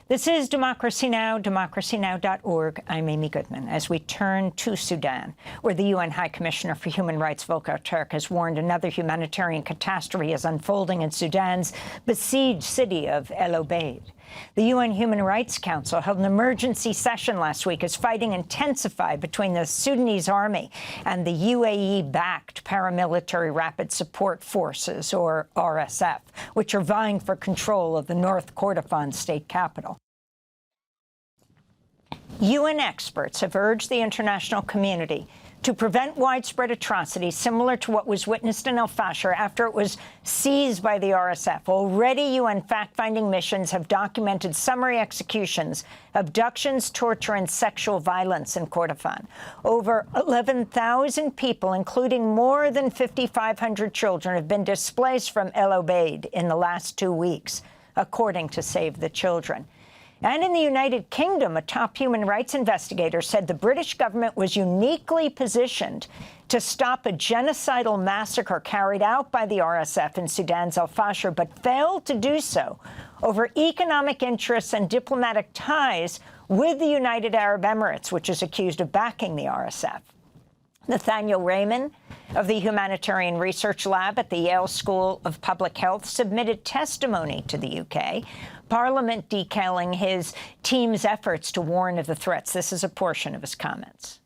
This is Democracy Now!, democracynow.org. I'm Amy Goodman. As we turn to Sudan, where the UN High Commissioner for Human Rights Volker Türk has warned another humanitarian catastrophe is unfolding in Sudan's besieged city of El Obeid. The UN Human Rights Council held an emergency session last week as fighting intensified between the Sudanese army and the UAE-backed paramilitary rapid support forces, or RSF, which are vying for control of the North Kordofan state capital. UN experts have urged the international community to prevent widespread atrocities similar to what was witnessed in Al-Fashir after it was seized by the RSF. Already, UN fact-finding missions have documented summary executions, abductions, torture, and sexual violence in Kordofan. Over 11,000 people, including more than 5,500 children, have been displaced from El Obeid in the last 2 weeks, according to Save the Children. And in the United Kingdom, a top human rights investigator said the British government was uniquely positioned to stop a genocidal massacre carried out by the RSF in Sudan's Al-Fashir, but failed to do so over economic interests and diplomatic ties with the United Arab Emirates, which is accused of backing the RSF. Nathaniel Raymond of the Humanitarian Research Lab at the Yale School of Public Health submitted testimony to the UK, Parliament detailing his team's efforts to warn of the threats. This is a portion of his comments.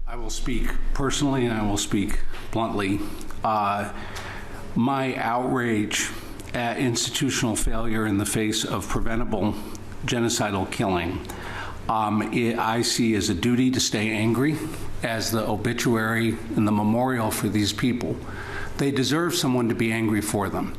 I will speak personally and I will speak bluntly. My outrage at institutional failure in the face of preventable genocidal killing, I see as a duty to stay angry as the obituary and the memorial for these people. They deserve someone to be angry for them.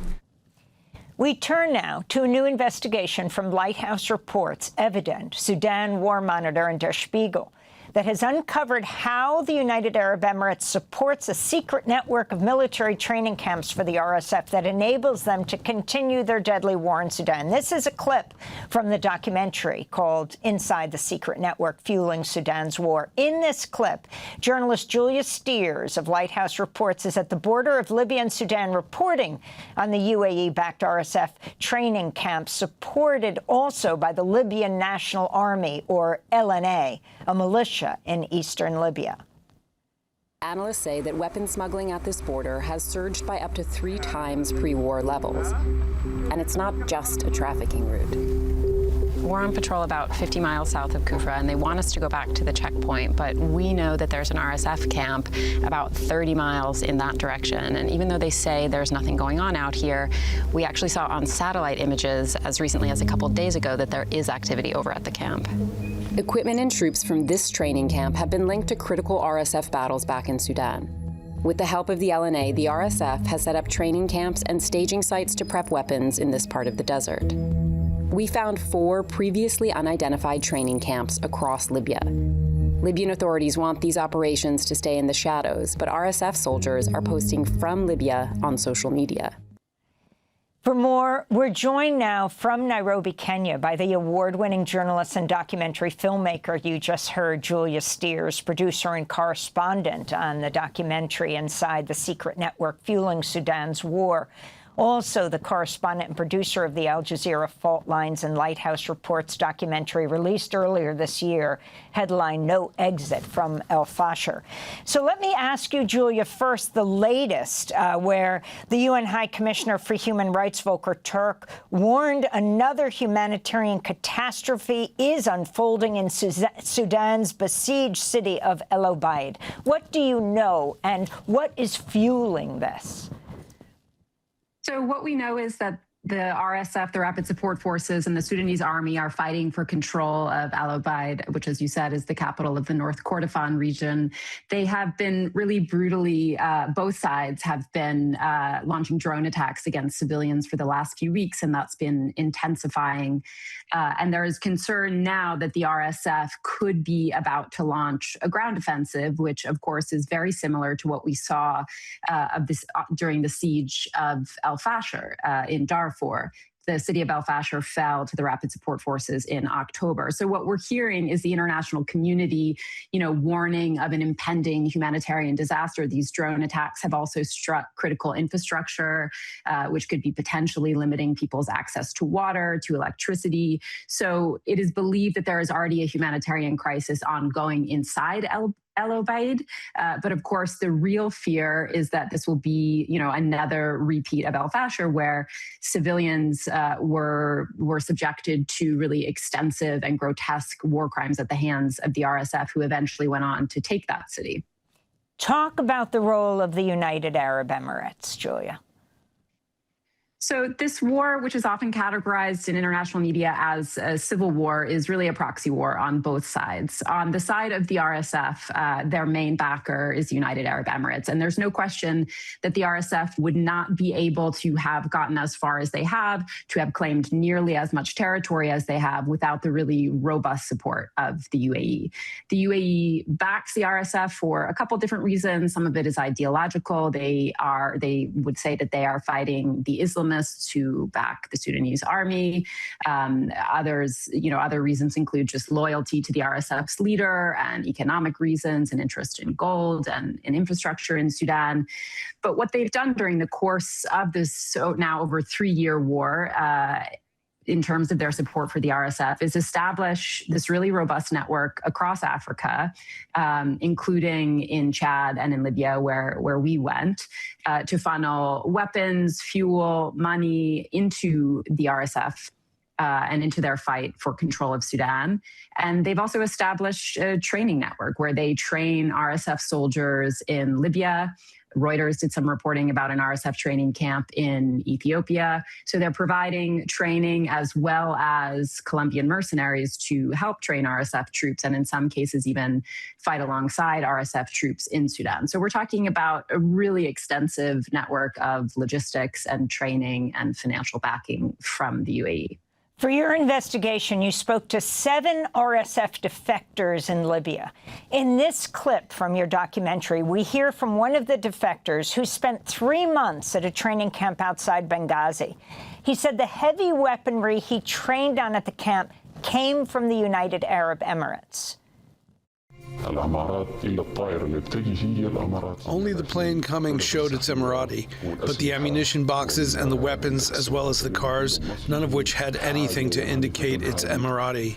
We turn now to a new investigation from Lighthouse Reports, Evident, Sudan War Monitor, and Der Spiegel that has uncovered how the United Arab Emirates supports a secret network of military training camps for the RSF that enables them to continue their deadly war in Sudan. This is a clip from the documentary called Inside the Secret Network Fueling Sudan's War. In this clip, journalist Julia Steers of Lighthouse Reports is at the border of Libya and Sudan reporting on the UAE-backed RSF training camps supported also by the Libyan National Army, or LNA, a militia in eastern Libya. Analysts say that weapon smuggling at this border has surged by up to 3 times pre-war levels. And it's not just a trafficking route. We're on patrol about 50 miles south of Kufra, and they want us to go back to the checkpoint, but we know that there's an RSF camp about 30 miles in that direction. And even though they say there's nothing going on out here, we actually saw on satellite images as recently as a couple of days ago that there is activity over at the camp. Equipment and troops from this training camp have been linked to critical RSF battles back in Sudan. With the help of the LNA, the RSF has set up training camps and staging sites to prep weapons in this part of the desert. We found 4 previously unidentified training camps across Libya. Libyan authorities want these operations to stay in the shadows, but RSF soldiers are posting from Libya on social media. For more, we're joined now from Nairobi, Kenya, by the award-winning journalist and documentary filmmaker you just heard, Julia Steers, producer and correspondent on the documentary Inside the Secret Network Fueling Sudan's War. Also, the correspondent and producer of the Al Jazeera Fault Lines and Lighthouse Reports documentary released earlier this year, headline No Exit from Al-Fashir. So let me ask you, Julia, first, the latest, where the UN High Commissioner for Human Rights Volker Türk warned another humanitarian catastrophe is unfolding in Sudan's besieged city of El Obeid. What do you know, and what is fueling this? So what we know is that the RSF, the Rapid Support Forces, and the Sudanese army are fighting for control of Al Obeid, which, as you said, is the capital of the North Kordofan region. They have been really brutally, both sides have been launching drone attacks against civilians for the last few weeks, and that's been intensifying. And there is concern now that the RSF could be about to launch a ground offensive, which, of course, is very similar to what we saw during the siege of Al-Fashir in Darfur. the city of El Fasher fell to the rapid support forces in October. So what we're hearing is the international community, warning of an impending humanitarian disaster. These drone attacks have also struck critical infrastructure, which could be potentially limiting people's access to water, to electricity. So it is believed that there is already a humanitarian crisis ongoing inside El Obeid. But of course, the real fear is that this will be, another repeat of El Fasher, where civilians were subjected to really extensive and grotesque war crimes at the hands of the RSF, who eventually went on to take that city. Talk about the role of the United Arab Emirates, Julia. So this war, which is often categorized in international media as a civil war, is really a proxy war on both sides. On the side of the RSF, their main backer is the United Arab Emirates. And there's no question that the RSF would not be able to have gotten as far as they have, to have claimed nearly as much territory as they have, without the really robust support of the UAE. The UAE backs the RSF for a couple different reasons. Some of it is ideological. They would say that they are fighting the Islamists who back the Sudanese army. Other reasons include just loyalty to the RSF's leader and economic reasons and interest in gold and infrastructure in Sudan. But what they've done during the course of this now over 3-year war, in terms of their support for the RSF, is establish this really robust network across Africa, including in Chad and in Libya, where we went, to funnel weapons, fuel, money into the RSF and into their fight for control of Sudan. And they've also established a training network where they train RSF soldiers in Libya. Reuters did some reporting about an RSF training camp in Ethiopia. So they're providing training as well as Colombian mercenaries to help train RSF troops, and in some cases even fight alongside RSF troops in Sudan. So we're talking about a really extensive network of logistics and training and financial backing from the UAE. For your investigation, you spoke to 7 RSF defectors in Libya. In this clip from your documentary, we hear from one of the defectors who spent 3 months at a training camp outside Benghazi. He said the heavy weaponry he trained on at the camp came from the United Arab Emirates. Only the plane coming showed it's Emirati, but the ammunition boxes and the weapons, as well as the cars, none of which had anything to indicate it's Emirati.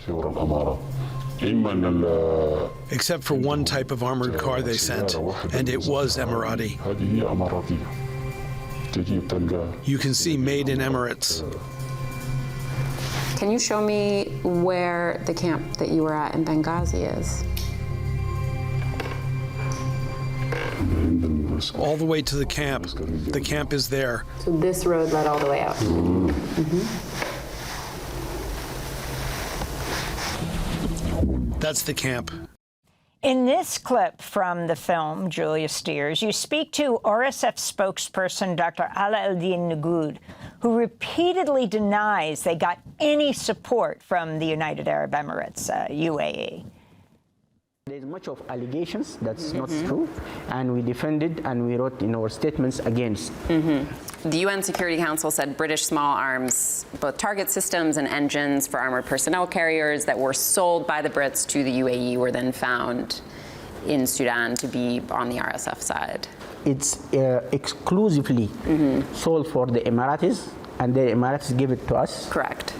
Except for one type of armored car they sent, and it was Emirati. You can see made in Emirates. Can you show me where the camp that you were at in Benghazi is? All the way to the camp. The camp is there. So this road led all the way out. That's the camp. In this clip from the film, Julia Steers, you speak to RSF spokesperson Dr. Ala Eldin Nugud, who repeatedly denies they got any support from the United Arab Emirates, UAE. There's much of allegations that's not true, and we defended and we wrote in our statements against. The UN Security Council said British small arms, both target systems and engines for armored personnel carriers that were sold by the Brits to the UAE were then found in Sudan to be on the RSF side. It's exclusively sold for the Emiratis, and the Emiratis give it to us. Correct.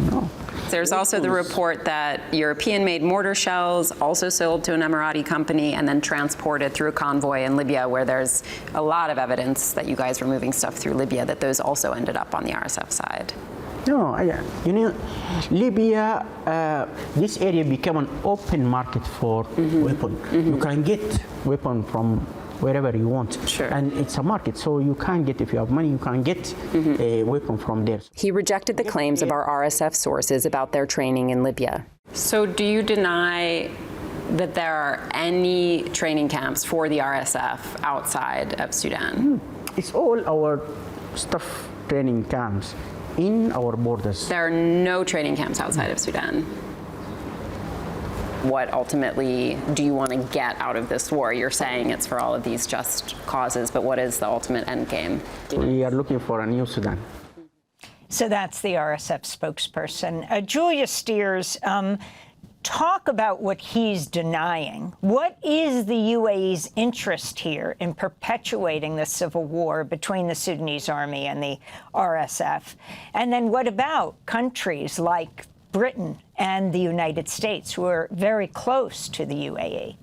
No. There's also the report that European-made mortar shells also sold to an Emirati company and then transported through a convoy in Libya, where there's a lot of evidence that you guys were moving stuff through Libya, that those also ended up on the RSF side. No, Libya, this area became an open market for weapons. You can get weapon from wherever you want. Sure. And it's a market, so you can get, if you have money, you can get a weapon from there. He rejected the claims of our RSF sources about their training in Libya. So do you deny that there are any training camps for the RSF outside of Sudan? It's all our staff training camps in our borders. There are no training camps outside of Sudan. What ultimately do you want to get out of this war? You're saying it's for all of these just causes, but what is the ultimate end game? We are looking for a new Sudan. So that's the RSF spokesperson. Julia Steers, talk about what he's denying. What is the UAE's interest here in perpetuating the civil war between the Sudanese army and the RSF? And then what about countries like Britain and the United States, who are very close to the UAE?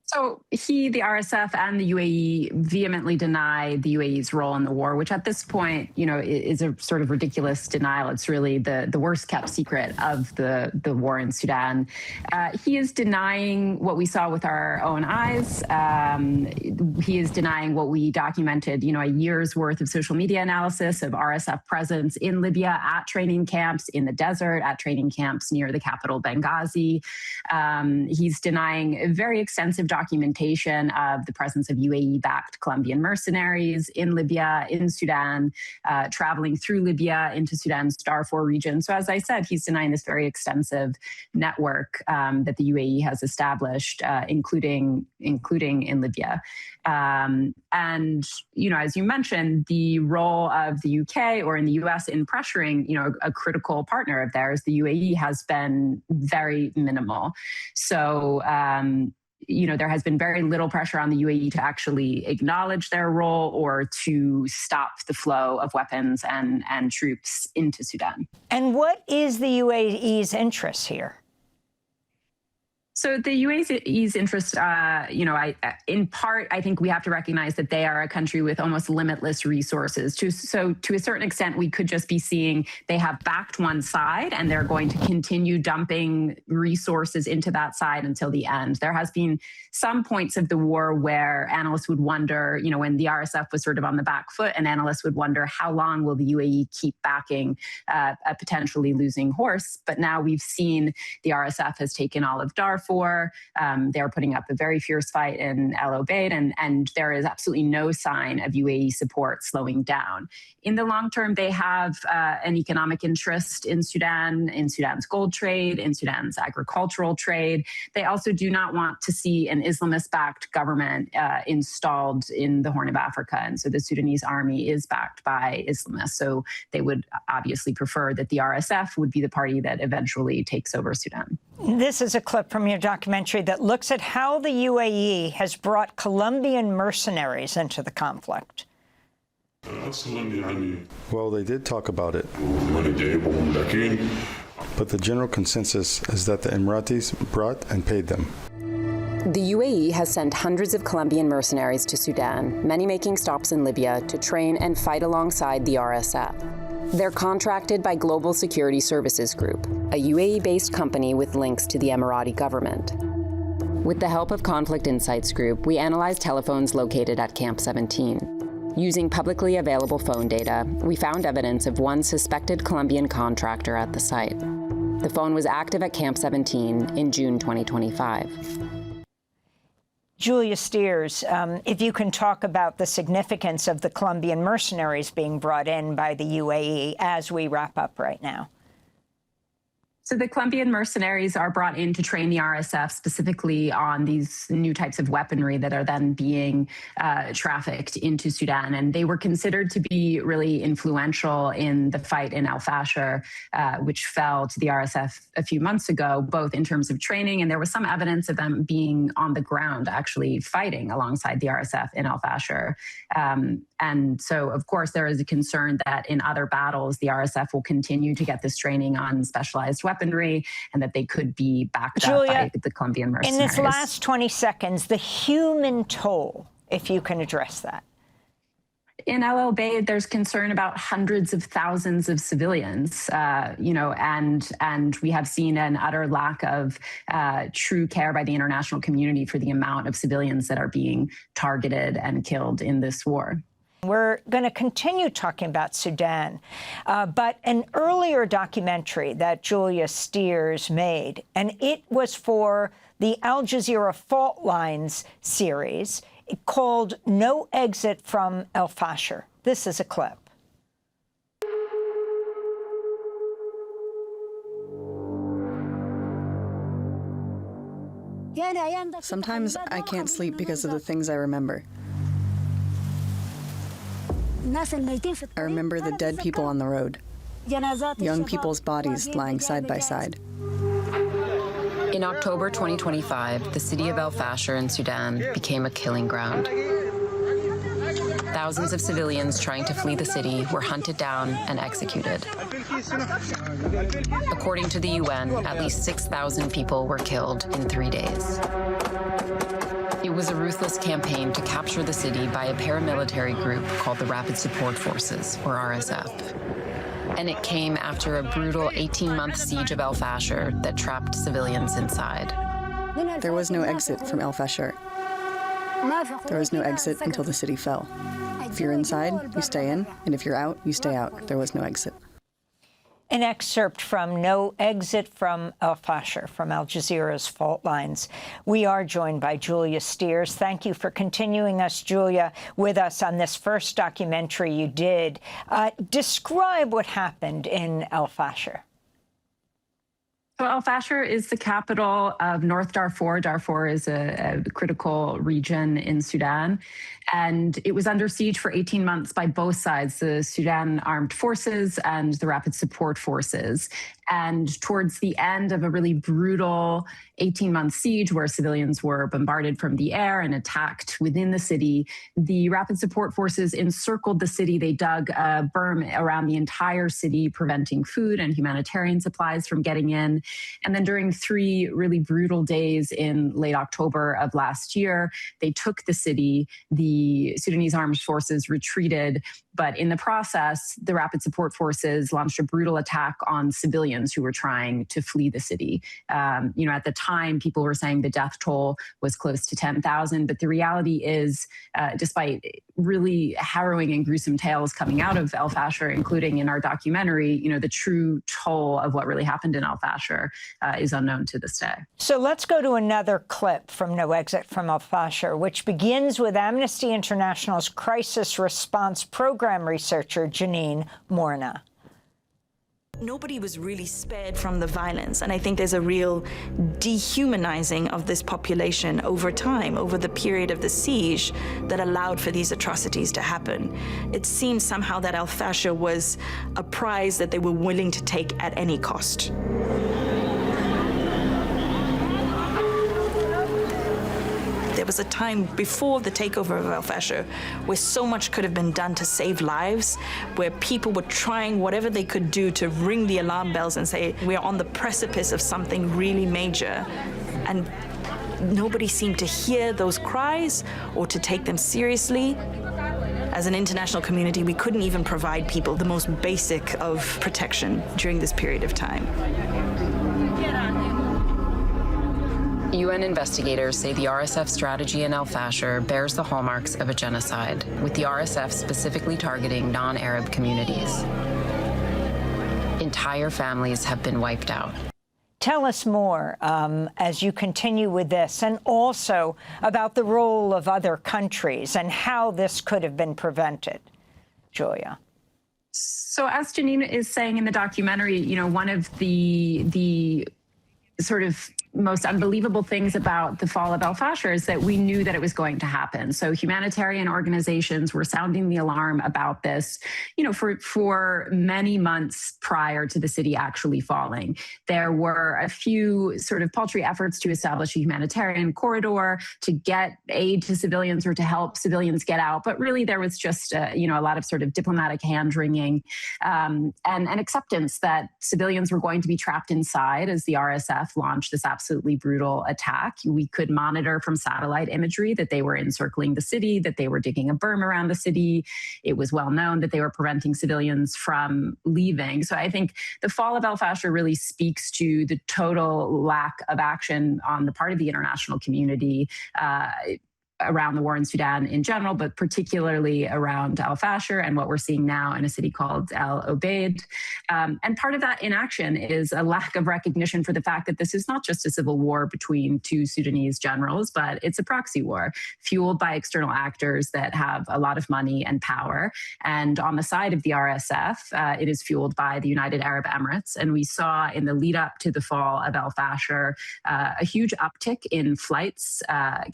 So the RSF and the UAE vehemently deny the UAE's role in the war, which at this point, is a sort of ridiculous denial. It's really the worst kept secret of the war in Sudan. He is denying what we saw with our own eyes. He is denying what we documented, a year's worth of social media analysis of RSF presence in Libya at training camps, in the desert, at training camps near the capital Benghazi. He's denying a very extensive documentation of the presence of UAE-backed Colombian mercenaries in Libya, in Sudan, traveling through Libya into Sudan's Darfur region. So as I said, he's denying this very extensive network that the UAE has established, including in Libya. And, as you mentioned, the role of the UK or in the US in pressuring, a critical partner of theirs, the UAE, has been very minimal. So, there has been very little pressure on the UAE to actually acknowledge their role or to stop the flow of weapons and troops into Sudan. And what is the UAE's interest here? So the UAE's interest, in part, I think we have to recognize that they are a country with almost limitless resources. So to a certain extent, we could just be seeing they have backed one side and they're going to continue dumping resources into that side until the end. There has been some points of the war where analysts would wonder, when the RSF was sort of on the back foot, and analysts would wonder how long will the UAE keep backing a potentially losing horse. But now we've seen the RSF has taken all of Darfur. They're putting up a very fierce fight in Obeid, and there is absolutely no sign of UAE support slowing down. In the long term, they have an economic interest in Sudan's gold trade, in Sudan's agricultural trade. They also do not want to see an Islamist-backed government installed in the Horn of Africa. And so the Sudanese army is backed by Islamists. So they would obviously prefer that the RSF would be the party that eventually takes over Sudan. This is a clip from your documentary that looks at how the UAE has brought Colombian mercenaries into the conflict. Well, they did talk about it. But the general consensus is that the Emiratis brought and paid them. The UAE has sent hundreds of Colombian mercenaries to Sudan, many making stops in Libya to train and fight alongside the RSF. They're contracted by Global Security Services Group, a UAE-based company with links to the Emirati government. With the help of Conflict Insights Group, we analyzed telephones located at Camp 17. Using publicly available phone data, we found evidence of one suspected Colombian contractor at the site. The phone was active at Camp 17 in June 2025. Julia Steers, if you can talk about the significance of the Colombian mercenaries being brought in by the UAE as we wrap up right now. So the Colombian mercenaries are brought in to train the RSF specifically on these new types of weaponry that are then being trafficked into Sudan. And they were considered to be really influential in the fight in Al Fasher, which fell to the RSF a few months ago, both in terms of training, and there was some evidence of them being on the ground actually fighting alongside the RSF in Al Fasher. And so, of course, there is a concern that in other battles, the RSF will continue to get this training on specialized weaponry and that they could be backed up by the Colombian mercenaries. In this last 20 seconds, the human toll, if you can address that. In El Obeid, there's concern about hundreds of thousands of civilians, and we have seen an utter lack of true care by the international community for the amount of civilians that are being targeted and killed in this war. We're going to continue talking about Sudan, but an earlier documentary that Julia Steers made, and it was for the Al Jazeera Fault Lines series, called No Exit from Al Fasher. This is a clip. Sometimes I can't sleep because of the things I remember. I remember the dead people on the road, young people's bodies lying side by side. In October 2025, the city of El Fasher in Sudan became a killing ground. Thousands of civilians trying to flee the city were hunted down and executed. According to the UN, at least 6,000 people were killed in 3 days. It was a ruthless campaign to capture the city by a paramilitary group called the Rapid Support Forces, or RSF. And it came after a brutal 18-month siege of El Fasher that trapped civilians inside. There was no exit from El Fasher. There was no exit until the city fell. If you're inside, you stay in, and if you're out, you stay out. There was no exit. An excerpt from No Exit from El Fasher from Al Jazeera's Fault Lines. We are joined by Julia Steers. Thank you for continuing Julia, with us on this first documentary you did. Describe what happened in El Fasher. So El Fasher is the capital of North Darfur. Darfur is a critical region in Sudan. And it was under siege for 18 months by both sides, the Sudan Armed Forces and the Rapid Support Forces. And towards the end of a really brutal 18-month siege where civilians were bombarded from the air and attacked within the city, the Rapid Support Forces encircled the city. They dug a berm around the entire city, preventing food and humanitarian supplies from getting in. And then during 3 really brutal days in late October of last year, they took the city. The Sudanese Armed Forces retreated, but in the process, the Rapid Support Forces launched a brutal attack on civilians who were trying to flee the city. At the time, people were saying the death toll was close to 10,000, but the reality is, despite really harrowing and gruesome tales coming out of El Fasher, including in our documentary, the true toll of what really happened in El Fasher is unknown to this day. So let's go to another clip from No Exit from El Fasher, which begins with Amnesty International's crisis response program researcher, Janine Morna. Nobody was really spared from the violence, and I think there's a real dehumanizing of this population over time, over the period of the siege that allowed for these atrocities to happen. It seemed somehow that El Fasher was a prize that they were willing to take at any cost. There was a time before the takeover of El Fasher where so much could have been done to save lives, where people were trying whatever they could do to ring the alarm bells and say, we're on the precipice of something really major. And nobody seemed to hear those cries or to take them seriously. As an international community, we couldn't even provide people the most basic of protection during this period of time. UN investigators say the RSF strategy in El Fasher bears the hallmarks of a genocide, with the RSF specifically targeting non-Arab communities. Entire families have been wiped out. Tell us more as you continue with this, and also about the role of other countries and how this could have been prevented. Julia. So as Janine is saying in the documentary, one of the sort of most unbelievable things about the fall of El Fasher is that we knew that it was going to happen. So humanitarian organizations were sounding the alarm about this, for many months prior to the city actually falling. There were a few sort of paltry efforts to establish a humanitarian corridor to get aid to civilians or to help civilians get out. But really there was just, a lot of sort of diplomatic hand-wringing and acceptance that civilians were going to be trapped inside as the RSF launched this absolutely brutal attack. We could monitor from satellite imagery that they were encircling the city, that they were digging a berm around the city. It was well known that they were preventing civilians from leaving. So I think the fall of El Fasher really speaks to the total lack of action on the part of the international community around the war in Sudan in general, but particularly around El Fasher and what we're seeing now in a city called El Obeid. And part of that inaction is a lack of recognition for the fact that this is not just a civil war between 2 Sudanese generals, but it's a proxy war fueled by external actors that have a lot of money and power. And on the side of the RSF, it is fueled by the United Arab Emirates. And we saw in the lead up to the fall of El Fasher a huge uptick in flights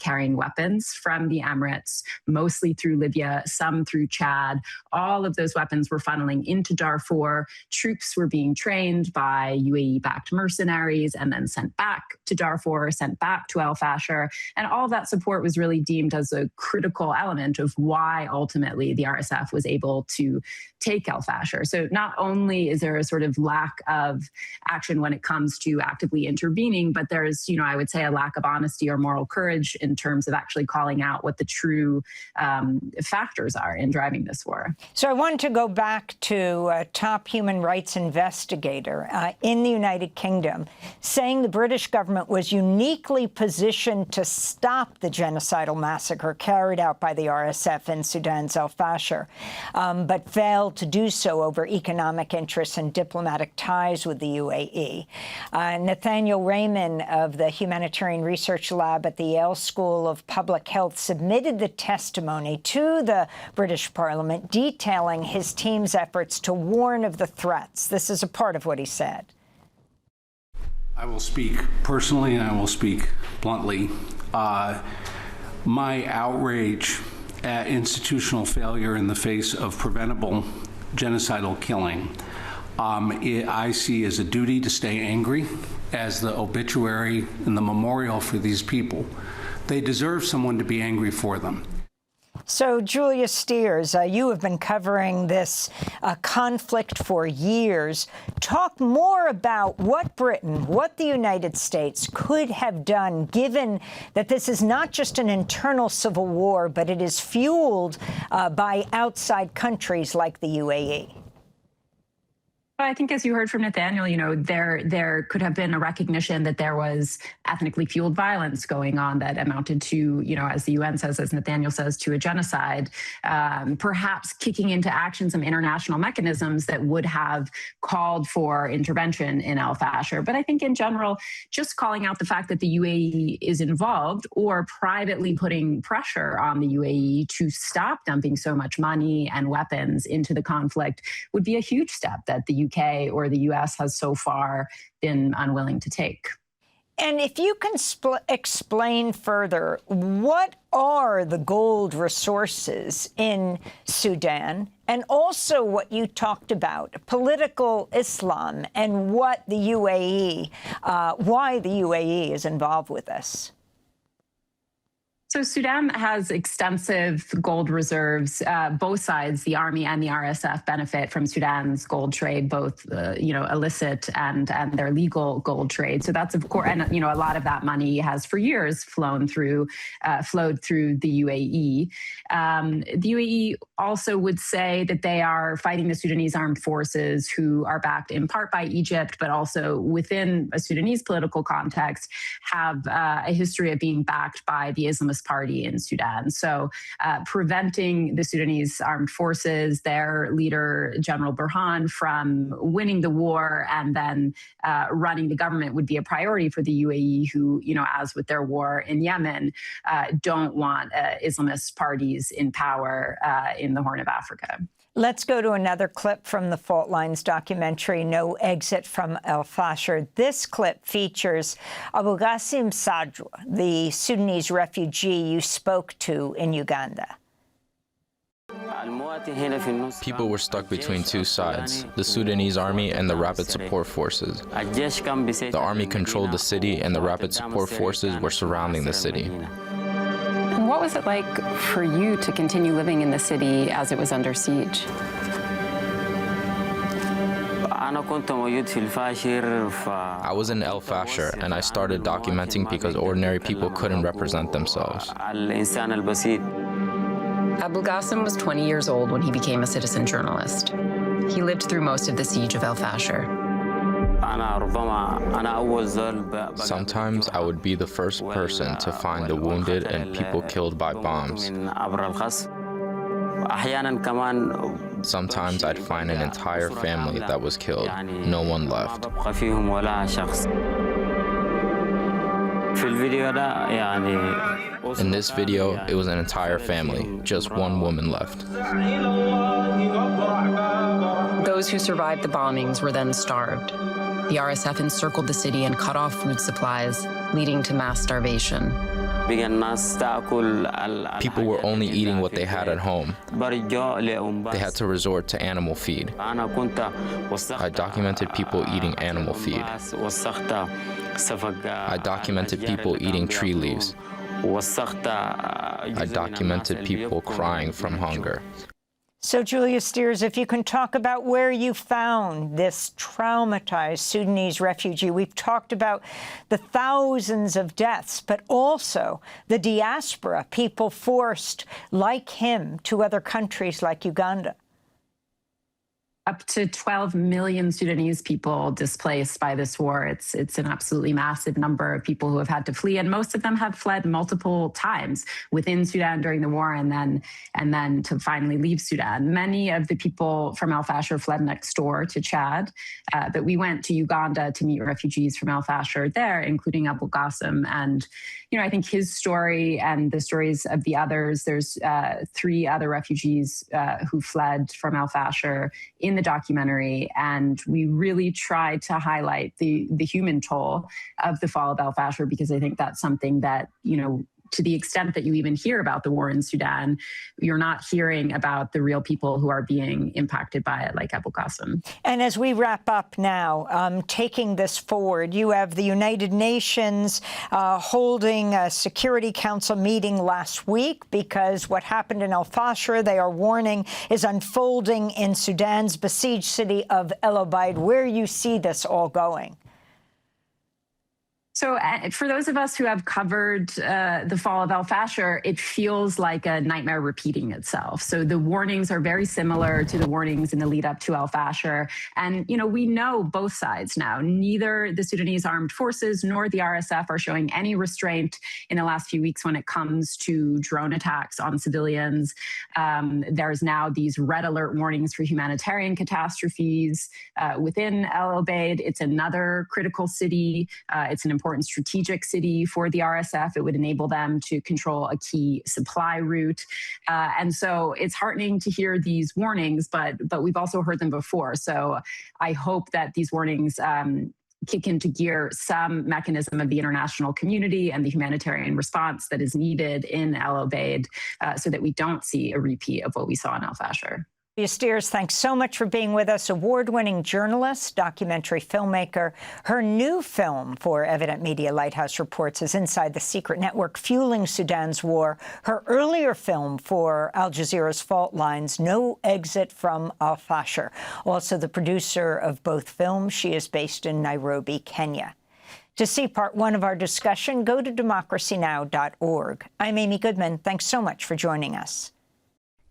carrying weapons imports from the Emirates, mostly through Libya, some through Chad. All of those weapons were funneling into Darfur. Troops were being trained by UAE-backed mercenaries and then sent back to Darfur, sent back to Al Fasher. And all that support was really deemed as a critical element of why ultimately the RSF was able to take Al Fasher. So not only is there a sort of lack of action when it comes to actively intervening, but there's, I would say a lack of honesty or moral courage in terms of actually calling out what the true factors are in driving this war. So I wanted to go back to a top human rights investigator in the United Kingdom saying the British government was uniquely positioned to stop the genocidal massacre carried out by the RSF in Sudan's Al Fasher, but failed to do so over economic interests and diplomatic ties with the UAE. Nathaniel Raymond of the Humanitarian Research Lab at the Yale School of Public Health submitted the testimony to the British Parliament detailing his team's efforts to warn of the threats. This is a part of what he said. I will speak personally and I will speak bluntly. My outrage at institutional failure in the face of preventable genocidal killing, I see as a duty to stay angry, as the obituary and the memorial for these people. They deserve someone to be angry for them. So, Julia Steers, you have been covering this conflict for years. Talk more about what Britain, what the United States could have done, given that this is not just an internal civil war, but it is fueled by outside countries like the UAE. I think, as you heard from Nathaniel, there could have been a recognition that there was ethnically fueled violence going on that amounted to, as the UN says, as Nathaniel says, to a genocide, perhaps kicking into action some international mechanisms that would have called for intervention in Al Fasher. But I think in general, just calling out the fact that the UAE is involved or privately putting pressure on the UAE to stop dumping so much money and weapons into the conflict would be a huge step that the UK or the US has so far been unwilling to take. And if you can explain further, what are the gold resources in Sudan, and also what you talked about, political Islam, and what the UAE, why the UAE is involved with this? So Sudan has extensive gold reserves. Both sides, the army and the RSF, benefit from Sudan's gold trade, both illicit and their legal gold trade. So that's, of course, and a lot of that money has for years flowed through the UAE. The UAE also would say that they are fighting the Sudanese armed forces, who are backed in part by Egypt, but also within a Sudanese political context, have a history of being backed by the Islamist party in Sudan. So preventing the Sudanese armed forces, their leader, General Burhan, from winning the war and then running the government would be a priority for the UAE, who, as with their war in Yemen, don't want Islamist parties in power in the Horn of Africa. Let's go to another clip from the Fault Lines documentary, No Exit from Al Fasher. This clip features Abu Ghasim Sadra, the Sudanese refugee you spoke to in Uganda. People were stuck between two sides, the Sudanese army and the rapid support forces. The army controlled the city and the rapid support forces were surrounding the city. What was it like for you to continue living in the city as it was under siege? I was in El Fasher and I started documenting because ordinary people couldn't represent themselves. Abu Ghasim was 20 years old when he became a citizen journalist. He lived through most of the siege of El Fasher. Sometimes I would be the first person to find the wounded and people killed by bombs. Sometimes I'd find an entire family that was killed. No one left. In this video, it was an entire family, just one woman left. Those who survived the bombings were then starved. The RSF encircled the city and cut off food supplies, leading to mass starvation. People were only eating what they had at home. They had to resort to animal feed. I documented people eating animal feed. I documented people eating tree leaves. I documented people crying from hunger. So, Julia Steers, if you can talk about where you found this traumatized Sudanese refugee. We've talked about the thousands of deaths, but also the diaspora, people forced, like him, to other countries like Uganda. Up to 12 million Sudanese people displaced by this war. It's an absolutely massive number of people who have had to flee, and most of them have fled multiple times within Sudan during the war, and then to finally leave Sudan. Many of the people from al-Fashir fled next door to Chad, but we went to Uganda to meet refugees from al-Fashir there, including Abu Qasim. And I think his story and the stories of the others, there's 3 other refugees who fled from al-Fashir in the documentary, and we really try to highlight the human toll of the fall of al-Fashir, because I think that's something that, to the extent that you even hear about the war in Sudan, you're not hearing about the real people who are being impacted by it, like Abu Qasim. And as we wrap up now, taking this forward, you have the United Nations holding a Security Council meeting last week because what happened in al-Fashir, they are warning, is unfolding in Sudan's besieged city of El Obeid. Where you see this all going? So for those of us who have covered the fall of al-Fashir, it feels like a nightmare repeating itself. So the warnings are very similar to the warnings in the lead up to al-Fashir. And, we know both sides now. Neither the Sudanese armed forces nor the RSF are showing any restraint in the last few weeks when it comes to drone attacks on civilians. There's now these red alert warnings for humanitarian catastrophes within El Obeid. It's another critical city. It's an important strategic city for the RSF. It would enable them to control a key supply route. And so it's heartening to hear these warnings, but we've also heard them before. So I hope that these warnings kick into gear some mechanism of the international community and the humanitarian response that is needed in El Obeid so that we don't see a repeat of what we saw in al-Fashir. Julia Steers, thanks so much for being with us. Award-winning journalist, documentary filmmaker. Her new film for Evident Media, Lighthouse Reports, is Inside the Secret Network Fueling Sudan's War. Her earlier film for Al Jazeera's Fault Lines, No Exit from al-Fashir. Also the producer of both films. She is based in Nairobi, Kenya. To see part 1 of our discussion, go to democracynow.org. I'm Amy Goodman. Thanks so much for joining us.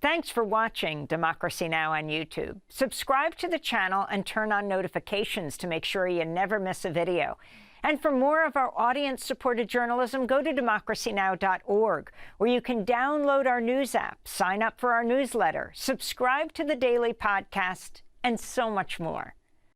Thanks for watching Democracy Now! On YouTube. Subscribe to the channel and turn on notifications to make sure you never miss a video. And for more of our audience-supported journalism, go to democracynow.org, where you can download our news app, sign up for our newsletter, subscribe to the daily podcast, and so much more.